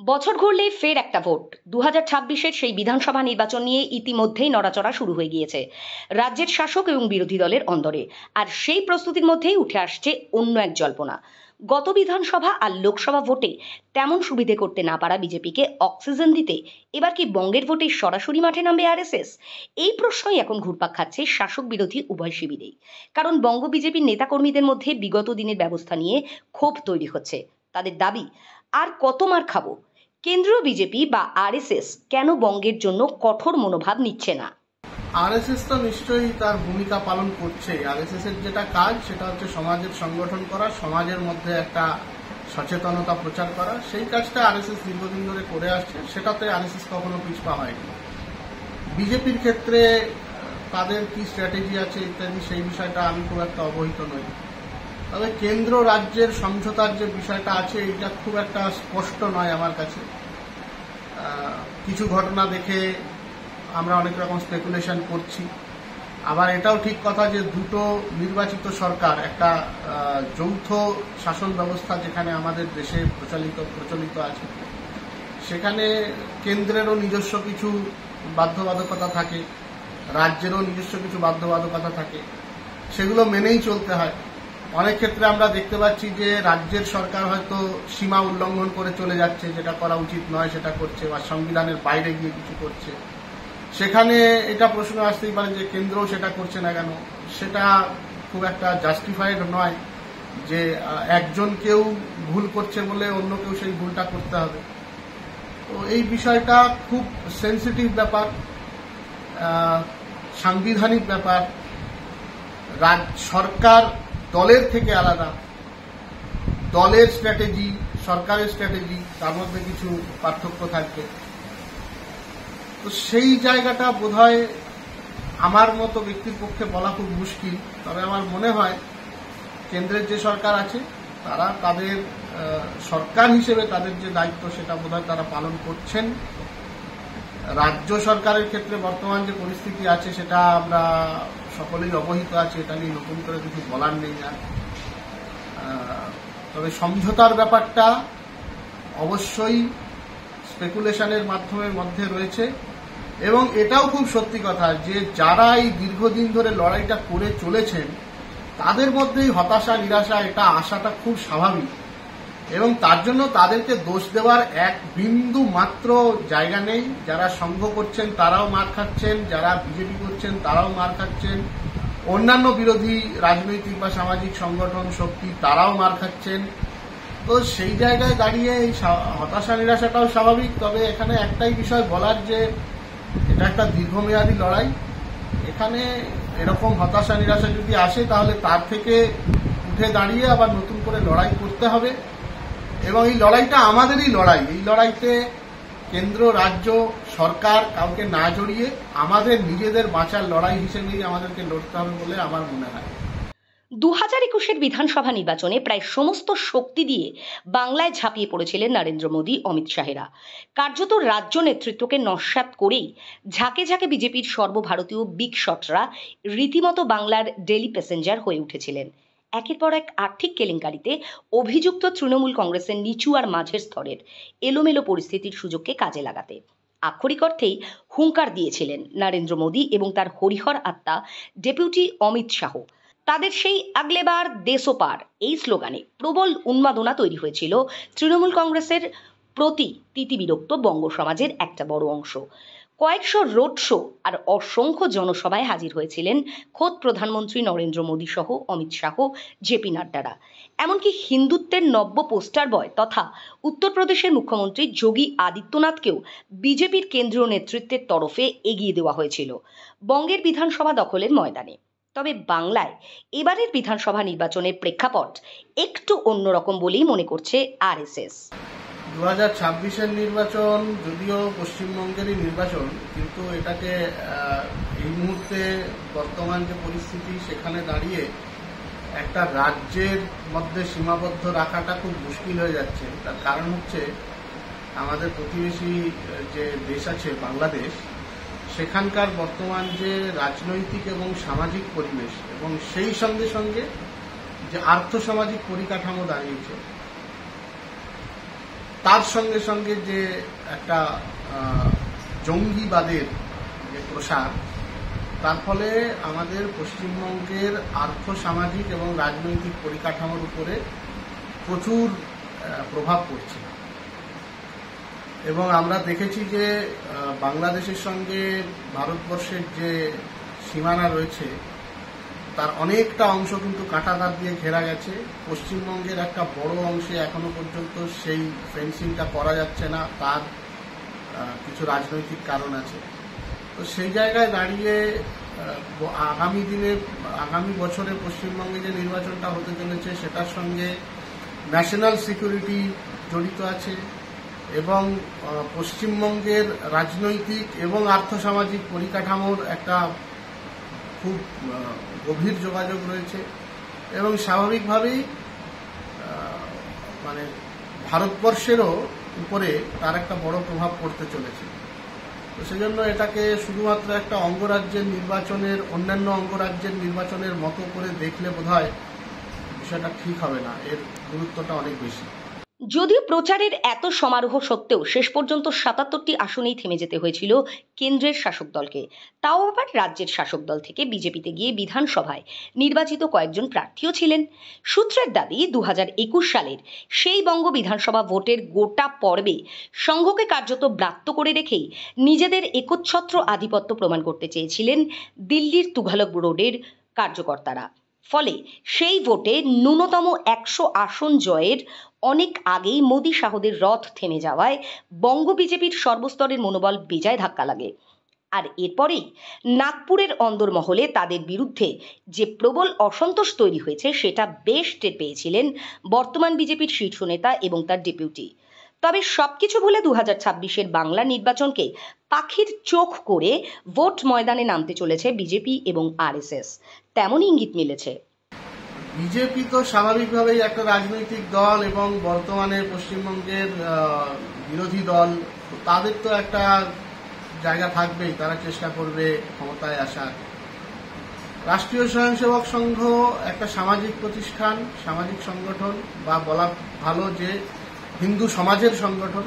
বছর ঘুরলেই ফের একটা ভোট। 2026-এর সেই বিধানসভা নির্বাচন নিয়ে ইতিমধ্যেই নড়াচড়া শুরু হয়ে গিয়েছে রাজ্যের শাসক এবং বিরোধী দলের অন্দরে। আর সেই প্রস্তুতির মধ্যেই উঠে আসছে অন্য এক জল্পনা। গত বিধানসভা আর লোকসভা ভোটে তেমন সুবিধে করতে না পারা বিজেপিকে অক্সিজেন দিতে এবার কি বঙ্গের ভোটে সরাসরি মাঠে নামবে আরএসএস? এই প্রশ্নই এখন ঘুরপাক খাচ্ছে শাসক বিরোধী উভয় শিবিরেই। কারণ বঙ্গ বিজেপির নেতাকর্মীদের মধ্যে বিগত দিনের ব্যবস্থা নিয়ে ক্ষোভ তৈরি হচ্ছে। তাদের দাবি, আর কত মার খাবো? কেন্দ্রীয় বিজেপি বা আরএসএস কেন বঙ্গের জন্য কঠোর মনোভাব নিচ্ছে না? আরএসএস তো নিশ্চয়ই তার ভূমিকা পালন করছে। আরএসএস এর যেটা কাজ সেটা হচ্ছে সমাজের সংগঠন করা, সমাজের মধ্যে একটা সচেতনতা প্রচার করা। সেই কাজটা আরএসএস দীর্ঘদিন ধরে করে আসছে, সেটাতে আরএসএস কখনো পিছপা হয়নি। বিজেপির ক্ষেত্রে তাদের কি স্ট্র্যাটেজি আছে ইত্যাদি সেই বিষয়টা আমি খুব একটা অবহিত নই। তবে কেন্দ্র রাজ্যের সমঝোতার যে বিষয়টা আছে এটা খুব একটা স্পষ্ট নয় আমার কাছে। কিছু ঘটনা দেখে আমরা অনেক রকম স্পেকুলেশন করছি। আবার এটাও ঠিক কথা যে দুটো নির্বাচিত সরকার, একটা যৌথ শাসন ব্যবস্থা যেখানে আমাদের দেশে প্রচলিত আছে, সেখানে কেন্দ্রেরও নিজস্ব কিছু বাধ্যবাধকতা থাকে, রাজ্যেরও নিজস্ব কিছু বাধ্যবাধকতা থাকে, সেগুলো মেনেই চলতে হয়। অনেক ক্ষেত্রে আমরা দেখতে পাচ্ছি যে রাজ্যের সরকার হয়তো সীমা উল্লঙ্ঘন করে চলে যাচ্ছে, যেটা করা উচিত নয় সেটা করছে, বা সংবিধানের বাইরে গিয়ে কিছু করছে। সেখানে এটা প্রশ্ন আসতেই পারে যে কেন্দ্রও সেটা করছে না কেন। সেটা খুব একটা জাস্টিফাইড নয় যে একজন কেউ ভুল করছে বলে অন্য কেউ সেই ভুলটা করতে হবে। তো এই বিষয়টা খুব সেন্সিটিভ ব্যাপার, সাংবিধানিক ব্যাপার। সরকার দলের থেকে আলাদা, দলের স্ট্র্যাটেজি, সরকারের স্ট্র্যাটেজি, তার মধ্যে কিছু পার্থক্য থাকবে। তো সেই জায়গাটা বোধহয় আমার মতো ব্যক্তির পক্ষে বলা খুব মুশকিল। তবে আমার মনে হয় কেন্দ্রের যে সরকার আছে তারা তাদের সরকার হিসেবে তাদের যে দায়িত্ব সেটা বোধহয় তারা পালন করছেন। রাজ্য সরকারের ক্ষেত্রে বর্তমান যে পরিস্থিতি আছে সেটা আমরা সকলেই অবহিত আছে, এটা নিয়ে নতুন করে কিছু বলার নেই। না, তবে সমঝোতার ব্যাপারটা অবশ্যই স্পেকুলেশনের মধ্যে রয়েছে। এবং এটাও খুব সত্যি কথা যে যারা এই দীর্ঘদিন ধরে লড়াইটা করে চলেছেন তাদের মধ্যেই হতাশা, নিরাশা, এটা আসাটা খুব স্বাভাবিক। এবং তার জন্য তাদেরকে দোষ দেওয়ার এক বিন্দু মাত্র জায়গা নেই। যারা সংঘ করছেন তারাও মার খাচ্ছেন, যারা বিজেপি করছেন তারাও মার খাচ্ছেন, অন্যান্য বিরোধী রাজনৈতিক বা সামাজিক সংগঠন শক্তি তারাও মার খাচ্ছেন। তো সেই জায়গায় দাঁড়িয়ে এই হতাশা নিরাশাটাও স্বাভাবিক। তবে এখানে একটাই বিষয় বলার, যে এটা একটা দীর্ঘমেয়াদী লড়াই। এখানে এরকম হতাশা নিরাশা যদি আসে তাহলে তার থেকে উঠে দাঁড়িয়ে আবার নতুন করে লড়াই করতে হবে। এবং এই লড়াইটা আমাদেরই লড়াই। এই লড়াইতে কেন্দ্র, রাজ্য, সরকার কাউকে না জড়িয়ে আমাদের নিজেদের বাঁচার লড়াই হিসেবেই আমাদেরকে লড়তে হবে বলে আমার মনে হয়। 2021-এর বিধানসভা নির্বাচনে প্রায় সমস্ত শক্তি দিয়ে বাংলায় ঝাঁপিয়ে পড়েছিলেন নরেন্দ্র মোদী, অমিত শাহেরা। কার্যত রাজ্য নেতৃত্বকে নস্যাৎ করেই ঝাঁকে ঝাঁকে বিজেপির সর্বভারতীয় বিগ শটরা রীতিমতো বাংলার ডেলি প্যাসেঞ্জার হয়ে উঠেছিলেন। একের পর এক আর্থিক কেলেঙ্কারিতে অভিযুক্ত তৃণমূল কংগ্রেসের নিচু আর মাঝের স্তরের এলোমেলো পরিস্থিতির সুযোগকে কাজে লাগাতে আক্ষরিক অর্থেই হুঙ্কার দিয়েছিলেন নরেন্দ্র মোদী এবং তার হরিহর আত্মা ডেপুটি অমিত শাহ। তাদের সেই আগলেবার দেশো পার এই স্লোগানে প্রবল উন্মাদনা তৈরি হয়েছিল তৃণমূল কংগ্রেসের প্রতি তিতিবিরক্ত বঙ্গ সমাজের একটা বড় অংশ। কয়েকশো রোড শো আর অসংখ্য জনসভায় হাজির হয়েছিলেন খোদ প্রধানমন্ত্রী নরেন্দ্র মোদী সহ অমিত শাহ, জেপি নাড্ডারা। এমনকি হিন্দুত্বের নব্য পোস্টার বয় তথা উত্তরপ্রদেশের মুখ্যমন্ত্রী যোগী আদিত্যনাথকেও বিজেপির কেন্দ্রীয় নেতৃত্বের তরফে এগিয়ে দেওয়া হয়েছিল বঙ্গের বিধানসভা দখলের ময়দানে। তবে বাংলায় এবারের বিধানসভা নির্বাচনের প্রেক্ষাপট একটু অন্যরকম বলেই মনে করছে আরএসএস। 2026-এর নির্বাচন যদিও পশ্চিমবঙ্গেরই নির্বাচন, কিন্তু এটাকে এই মুহূর্তে বর্তমান যে পরিস্থিতি সেখানে দাঁড়িয়ে একটা রাজ্যের মধ্যে সীমাবদ্ধ রাখাটা খুব মুশকিল হয়ে যাচ্ছে। তার কারণ হচ্ছে আমাদের প্রতিবেশী যে দেশ আছে বাংলাদেশ, সেখানকার বর্তমান যে রাজনৈতিক এবং সামাজিক পরিবেশ এবং সেই সঙ্গে সঙ্গে যে আর্থসামাজিক পরিকাঠামো দাঁড়িয়েছে, তার সঙ্গে সঙ্গে যে একটা জঙ্গিবাদের যে প্রসার, তার ফলে আমাদের পশ্চিমবঙ্গের আর্থসামাজিক এবং রাজনৈতিক পরিকাঠামোর উপরে প্রচুর প্রভাব পড়ছে। এবং আমরা দেখেছি যে বাংলাদেশের সঙ্গে ভারতবর্ষের যে সীমানা রয়েছে তার অনেকটা অংশ কিন্তু কাঁটাতার দিয়ে ঘেরা গেছে। পশ্চিমবঙ্গের একটা বড় অংশে এখনো পর্যন্ত সেই ফেন্সিংটা করা যাচ্ছে না, তার কিছু রাজনৈতিক কারণ আছে। তো সেই জায়গায় দাঁড়িয়ে আগামী বছরে পশ্চিমবঙ্গে যে নির্বাচনটা হতে চলেছে সেটার সঙ্গে ন্যাশনাল সিকিউরিটি জড়িত আছে এবং পশ্চিমবঙ্গের রাজনৈতিক এবং আর্থসামাজিক পরিকাঠামোর একটা খুব গভীর যোগাযোগ রয়েছে এবং স্বাভাবিকভাবেই মানে ভারতবর্ষেরও উপরে তার একটা বড় প্রভাব পড়তে চলেছে। তো সেজন্য এটাকে শুধুমাত্র একটা অঙ্গরাজ্যের নির্বাচনের অন্যান্য অঙ্গরাজ্যের নির্বাচনের মতো করে দেখলে বোধহয় বিষয়টা ঠিক হবে না, এর গুরুত্বটা অনেক বেশি। যদিও প্রচারের এত সমারোহ সত্ত্বেও শেষ পর্যন্ত ৭৭টি আসনেই থেমে যেতে হয়েছিল কেন্দ্রের শাসক দলকে, তাও আবার রাজ্যের শাসক দল থেকে বিজেপিতে গিয়ে বিধানসভায় নির্বাচিত কয়েকজন প্রার্থীও ছিলেন। সূত্রের দাবি ২০২১ সালের সেই বঙ্গ বিধানসভা ভোটের গোটা পর্বে সংঘকে কার্যত ব্রাত্য করে রেখেই নিজেদের একচ্ছত্র আধিপত্য প্রমাণ করতে চেয়েছিলেন দিল্লির তুঘলক রোডের কার্যকর্তারা। ফলে সেই ভোটে ন্যূনতম ১০০ আসন জয়ের অনেক আগেই মোদী শাহদের রথ থেমে যাওয়ায় বঙ্গ বিজেপির সর্বস্তরের মনোবল বেজায় ধাক্কা লাগে। আর এরপরেই নাগপুরের অন্দরমহলে তাদের বিরুদ্ধে যে প্রবল অসন্তোষ তৈরি হয়েছে সেটা বেশ টের পেয়েছিলেন বর্তমান বিজেপির শীর্ষ নেতা এবং তার ডেপুটি। তবে সবকিছু ভুলে ২০২৬-এর বাংলা নির্বাচনকে পাখির চোখ করে ভোট ময়দানে নামতে চলেছে বিজেপি এবং আরএসএস, তেমন ইঙ্গিত মিলেছে। বিজেপি তো স্বাভাবিকভাবেই একটা রাজনৈতিক দল এবং বর্তমানে পশ্চিমবঙ্গের বিরোধী দল, তাদের তো একটা জায়গা থাকবেই, তারা চেষ্টা করবে ক্ষমতায় আসার। রাষ্ট্রীয় স্বয়ংসেবক সংঘ একটা সামাজিক প্রতিষ্ঠান, সামাজিক সংগঠন, বা বলা ভালো যে হিন্দু সমাজের সংগঠন।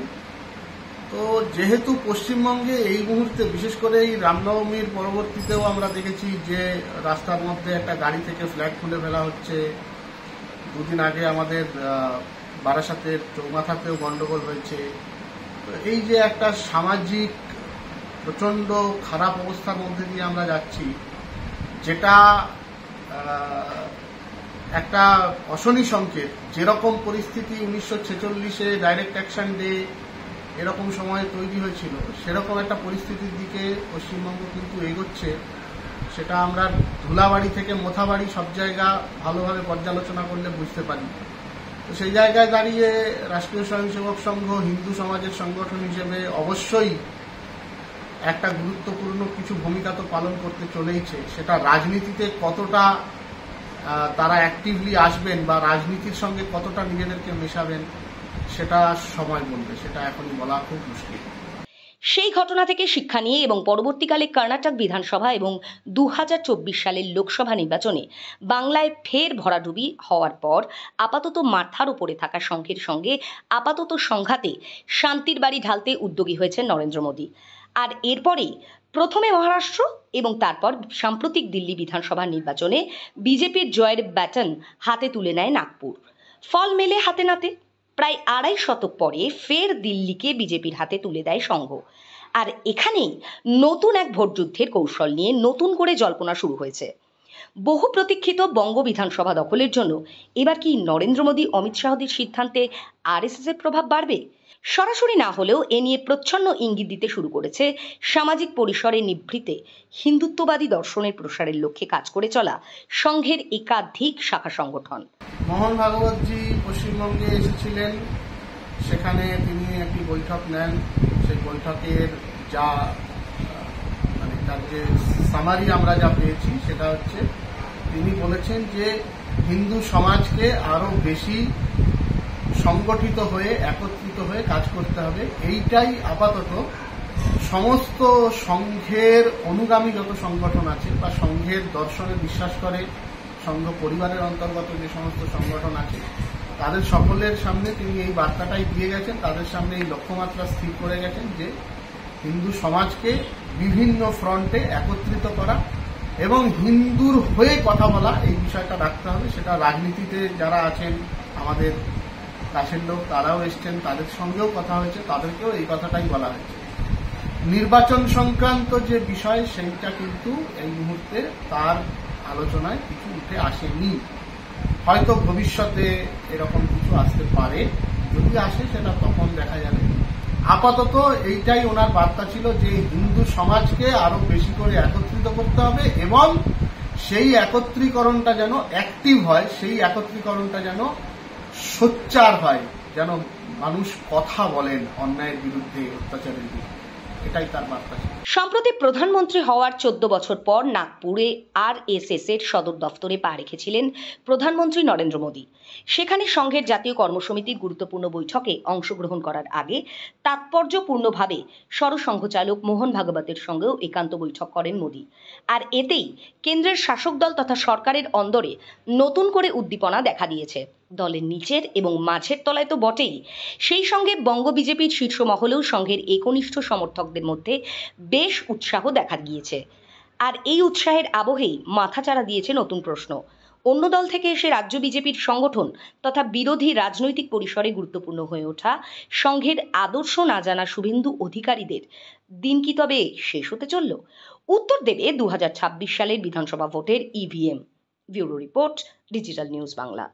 তো যেহেতু পশ্চিমবঙ্গে এই মুহূর্তে বিশেষ করে এই রামনবমীর পরবর্তীতেও আমরা দেখেছি যে রাস্তার মধ্যে একটা গাড়ি থেকে ফ্ল্যাগ খুলে ফেলা হচ্ছে, দুদিন আগে আমাদের বারাসাতের চৌমাথাতেও গন্ডগোল হয়েছে। তো এই যে একটা সামাজিক প্রচণ্ড খারাপ অবস্থার মধ্যে দিয়ে আমরা যাচ্ছি, যেটা একটা অশনি সংকেত। যেরকম পরিস্থিতি ১৯৪৬-এ ডাইরেক্ট অ্যাকশন ডে এরকম সময় তৈরি হয়েছিল, সেরকম একটা পরিস্থিতির দিকে পশ্চিমবঙ্গ কিন্তু এগোচ্ছে। সেটা আমরা ধুলাবাড়ি থেকে মোথাবাড়ি সব জায়গা ভালোভাবে পর্যালোচনা করলে বুঝতে পারি। তো সেই জায়গায় দাঁড়িয়ে রাষ্ট্রীয় স্বয়ংসেবক সংঘ হিন্দু সমাজের সংগঠন হিসেবে অবশ্যই একটা গুরুত্বপূর্ণ কিছু ভূমিকা তো পালন করতে চলেইছে। সেটা রাজনীতিতে কতটা তারা অ্যাক্টিভলি আসবেন বা রাজনীতির সঙ্গে কতটা নিজেদেরকে মেশাবেন সেটা সময় বলবে, সেটা এখনই বলা খুব মুশকিল। সেই ঘটনা থেকে শিক্ষা নিয়ে এবং পরবর্তীকালে কর্ণাটক বিধানসভা এবং ২০২৪ সালের লোকসভা নির্বাচনে বাংলায় ফের ভরাডুবি হওয়ার পর আপাতত মাথার উপরে থাকা সংঘের সঙ্গে আপাতত সংঘাতে শান্তির বাড়ি ঢালতে উদ্যোগী হয়েছেন নরেন্দ্র মোদী। আর এরপরেই প্রথমে মহারাষ্ট্র এবং তারপর সাম্প্রতিক দিল্লি বিধানসভা নির্বাচনে বিজেপির জয়ের ব্যাটন হাতে তুলে নেয় নাগপুর। ফল মেলে হাতে নাতে প্রায় ২.৫ শতক পরে ফের দিল্লিকে বিজেপির হাতে তুলে দেয় সংঘ। আর এখানেই নতুন এক ভোটযুদ্ধের কৌশল নিয়ে নতুন করে জল্পনা শুরু হয়েছে। বহু প্রতীক্ষিত বঙ্গ বিধানসভা দখলের জন্য এবার কি নরেন্দ্র মোদী অমিত শাহদের সিদ্ধান্তে আরএসএস এর প্রভাব বাড়বে? সরাসরি না হলেও এ নিয়ে প্রচ্ছন্ন ইঙ্গিত দিতে শুরু করেছে সামাজিক পরিসরে নিভৃতে হিন্দুত্ববাদী দর্শনের প্রসারের লক্ষ্যে কাজ করে চলা সংঘের একাধিক শাখা সংগঠন। মোহন ভাগবতজি পশ্চিমবঙ্গে এসেছিলেন, সেখানে তিনি একটি বৈঠক নেন। সেই বৈঠকের যা মানে তার যে সামারি আমরা যা পেয়েছি সেটা হচ্ছে তিনি বলেছেন যে হিন্দু সমাজকে আরো বেশি সংগঠিত হয়ে একত্রিত হয়ে কাজ করতে হবে। এইটাই আপাতত সমস্ত সংঘের অনুগামী যত সংগঠন আছে বা সংঘের দর্শনে বিশ্বাস করে, সংঘ পরিবারের অন্তর্গত যে সমস্ত সংগঠন আছে তাদের সকলের সামনে তিনি এই বার্তাটাই দিয়ে গেছেন, তাদের সামনে এই লক্ষ্যমাত্রা স্থির করে গেছেন যে হিন্দু সমাজকে বিভিন্ন ফ্রন্টে একত্রিত করা এবং হিন্দুর হয়ে কথা বলা, এই বিষয়টা রাখতে হবে। সেটা রাজনীতিতে যারা আছেন আমাদের কাছের লোক, তারাও এসছেন, তাদের সঙ্গেও কথা হয়েছে, তাদেরকেও এই কথাটাই বলা হয়েছে। নির্বাচন সংক্রান্ত যে বিষয় সেইটা কিন্তু এই মুহূর্তে তার আলোচনায় কিছু উঠে আসেনি। হয়তো ভবিষ্যতে এরকম কিছু আসতে পারে, যদি আসে সেটা তখন দেখা যাবে। আপাতত এইটাই ওনার বার্তা ছিল যে হিন্দু সমাজকে আরো বেশি করে একত্রিত করতে হবে এবং সেই একত্রীকরণটা যেন অ্যাক্টিভ হয়, সেই একত্রীকরণটা যেন সোচ্চার হয়, যেন মানুষ কথা বলেন অন্যায়ের বিরুদ্ধে, অত্যাচারের বিরুদ্ধে। এটাই তার বার্তা ছিল। সম্প্রতি প্রধানমন্ত্রী হওয়ার 14 বছর পর নাগপুরে আরএসএস এর সদর দফতরে পা রেখেছিলেন প্রধানমন্ত্রী নরেন্দ্র মোদী। সেখানে সংঘের জাতীয় কর্মসমিতির গুরুত্বপূর্ণ বৈঠকে অংশগ্রহণ করার আগে তাৎপর্যপূর্ণভাবে সরসংঘ চালক মোহন ভাগবতের সঙ্গেও একান্ত বৈঠক করেন মোদী। আর এতেই কেন্দ্রের শাসক দল তথা সরকারের অন্দরে নতুন করে উদ্দীপনা দেখা দিয়েছে। দলের নিচের এবং মাঝের তলায় তো বটেই, সেই সঙ্গে বঙ্গ বিজেপির শীর্ষ মহলেও সংঘের একনিষ্ঠ সমর্থকদের মধ্যে বেশ উৎসাহ দেখা গিয়েছে। আর এই উৎসাহের আবহেই মাথাচাড়া দিয়েছে নতুন প্রশ্ন। অন্য দল থেকে এসে রাজ্য বিজেপির সংগঠন তথা বিরোধী রাজনৈতিক পরিসরে গুরুত্বপূর্ণ হয়ে ওঠা সংঘের আদর্শ না জানা শুভেন্দু অধিকারীদের দিন কি তবে শেষ হতে চলল? উত্তর দেবে 2026 সালের বিধানসভা ভোটের EVM. Bureau report, digital news Bangla.